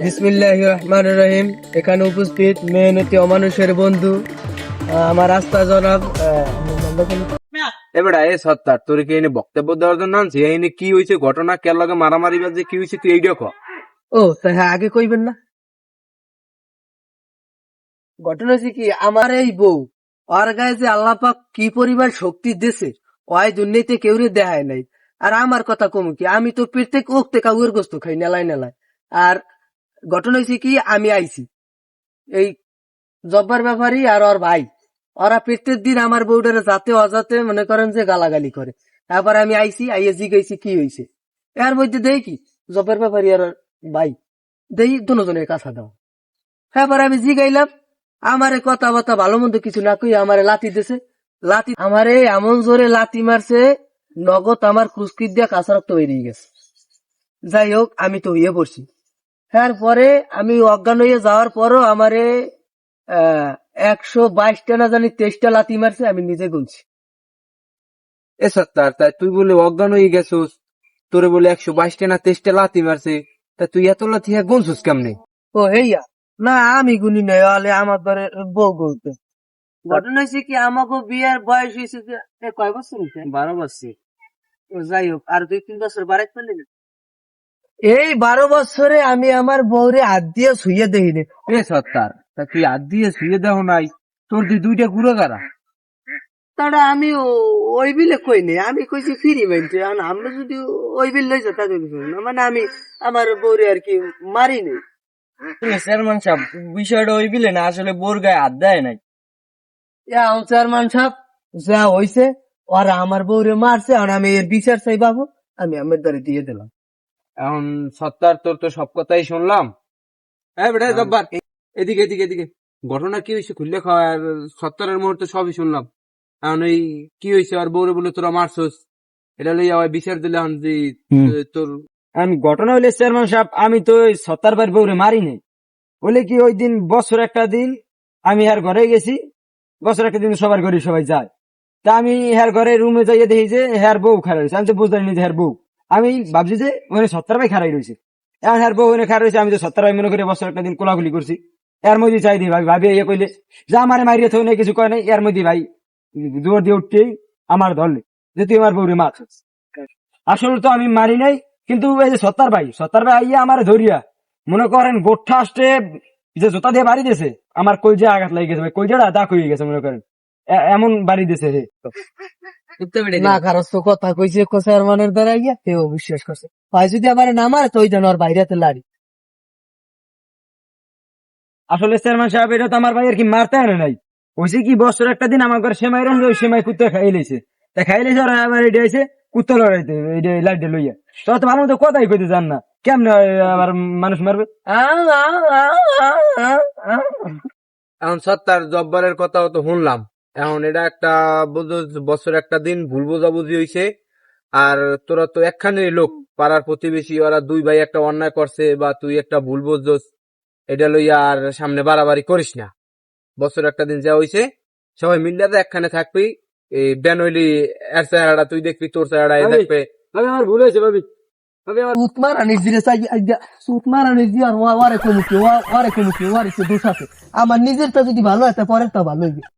বিসমিল্লাহির রহমানির রহিম। এখানে উপস্থিত মেহনতি অমানুষের বন্ধু আমার আস্থা জনাব এবার এ সত্তার তোর কি এনে বক্তব্য দেওয়ার জন্য আনছি এনে কি হয়েছে ঘটনা কের লগে মারামারি বাজে কি হয়েছে তুই এইটা কর। ও তা হ্যাঁ আগে কইবেন না। ঘটনা হচ্ছে কি, আমার এই বউ ওর গায়ে যে আল্লাহ পাক কি পরিমাণ শক্তি দিয়েছে ওই দুনিয়াতে কেউ দেখায় নাই। আর আমার কথা কম কি, আমি তো প্রত্যেক ওক্তে কাউয়ের গোস্ত খাই নেলাই নেলাই। আর ঘটনা হয়েছে কি, আমি আইছি এই জব্বার ব্যাপারী আর ওর ভাই, ওরা প্রত্যেক দিন আমার বউটারে যাতে অজাতে মনে করেন যে গালাগালি করে। তারপর আমি আইছি, আইয়ে জিগাইছি কি হয়েছে। এর মধ্যে দেই কি জব্বার ব্যাপারী আর ওর ভাই দেই দুজনের কাছা দাও। তারপর আমি জিগাইলাম, আমারে কথাবার্তা ভালো মন্দ কিছু না কই আমারে লাথি দিছে। লাথি আমারে এমন জোরে লাথি মারছে, নগদ আমার খুশকির দিয়া কাঁচা রক্ত বেরিয়ে গেছে। যাই হোক, আমি তো হইয়ে পড়ছি। তারপরে আমি অজ্ঞান হয়ে যাওয়ার পরও আমারে 122টা না জানি 23টা লাথি মারছে, আমি নিজে গুনছি। এ সত্তার তাই তুই বলে অজ্ঞান হয়ে গেছিস, তোরে বলে 122টা না 23টা লাথি মারছে, তা তুই এত লাথি গুনছিস কেমনে? ও হেইয়া, না আমি গুনি নাই, হলে আমার ধরে বউ গুনতে। ঘটনা হয়েছে কি, আমাকে বিয়ের বয়স হয়েছে যে কয় বছর হয়েছে? 12 বছর। যাই হোক, আর 2-3 বছর বাড়াইতে পারলি না। এই 12 বছরে আমি আমার বউরে হাত দিয়ে শুয়ে দেখিনি। এ সত্তার তা তুই হাত দিয়ে শুয়ে দেও নাই, তোর তুই দুইটা গুঁড়ো গাড়া। তারা আমি ওই বিলে কই নেই, আমি কইছি ফিরি মাইনছে। আমরা যদি ওই বিল লই যা তাদের না, মানে আমি আমার বউরে আর কি মারি নেই। চেয়ারম্যান সাহেব, বিষয়টা ওই বিলে না, আসলে বোর গায়ে হাত দেয় নাই। চেয়ারম্যান সাহেব, যা হইছে ওরা আমার বউরে মারছে, আর আমি এর বিচার চাই বাবু, আমি আমার দ্বারে দিয়ে দিলাম। এখন সত্তার তোর তো সব কথাই শুনলাম। হ্যাঁ বেটা জব্বার, এদিকে এদিকে এদিকে ঘটনা কি হয়েছে খুললে খাওয়া। আর সত্তরের মুহূর্তে সবই শুনলাম। এখন এই কি হয়েছে আর বউরে বলে তোরা মারছস, এটা লইয়া ওই বিচার দিলে এখন যে তোর আমি ঘটনা হইলে চেয়ারম্যান সাহেব, আমি তো ওই সত্তার বাড়ির বউরে মারি নাই। বলে কি ওই দিন বছর একটা দিন আমি হার ঘরে গেছি, বছর একটা দিন সবার ঘরে সবাই যায়। তা আমি হার ঘরে রুমে যাইয়ে দেখি যে হার বউ খারাই রয়েছে। আমি তো বুঝতে পারিনি যে হার বউ, আমি ভাবছি যে ওখানে সত্তর ভাই খারাই রয়েছে। এখন হার বউ ওখানে খারাই রয়েছে, আমি তো সত্তর ভাই মনে করে বছর একটা দিন কোলাগুলি করছি। এর মধ্যে চাই দিই ভাই ভাবি ইয়ে কইলে যে আমারে মারিয়ে থই নাই, কিছু কয় নাই। এর মধ্যে ভাই জোর দিয়ে উঠতেই আমার ধরলে যে তুই আমার বউরে মাছ। আসলে তো আমি মারি নাই, কিন্তু এই যে সত্তার ভাই আইয়া আমার ধরিয়া মনে করেন গোঠা আসতে যে জোতা দিয়ে বাড়ি দিয়েছে, আমার কলজা আঘাত লেগে গেছে ভাই, কলজাটা দাগ হয়ে গেছে মনে করেন, এমন বাড়ি দিয়েছে হে। না কারো তো কথা কইছে চেয়ারম্যানের দ্বারা গিয়া কেউ বিশ্বাস করছে। ভাই যদি আমার না মারে তো ওই যেন ওর বাইরেতে লাড়ি। আসলে চেয়ারম্যান সাহেব, এটা তো আমার ভাই আর কি মারতে আনে নাই, হয়েছে কি বছর একটা দিন আমার ঘরে সেমাই রাখলে ওই সেমাই কুত্তে খাই লেছে। তা খাই লেছে আর আমার এটা হয়েছে কুত্তা লড়াইতে লাইটে লইয়া। তো তো ভালো মতো কথাই কইতে জান না, কেমনে আমার মানুষ মারবে। এখন সত্তার জব্বারের কথাও তো শুনলাম। এখন এটা একটা বছর একটা দিন ভুল বোঝাবুঝি হয়েছে। আর তোরা তো একখানে লোক, পাড়ার প্রতিবেশী, ওরা দুই ভাই একটা অন্যায় করছে বা তুই একটা ভুল বুঝছস, এটা লইয়া আর সামনে বাড়াবাড়ি করিস না। বছর একটা দিন যা হয়েছে সবাই মিল্লাতে একখানে থাকবি। এই বেন হইলি এর চেহারাটা তুই দেখবি, তোর চেহারা এ দেখবে। ভাবি আমার ভুল হয়েছে ভাবি, ভাবি আমার সুতমার আনিস দিলে চাই সুতমার আনিস দিয়ে ওয়ারে কমুকি ওয়ারে কমুকি ওয়ারে দোষ আছে। আমার নিজেরটা যদি ভালো হয় তা পরেরটা ভালো হইবে।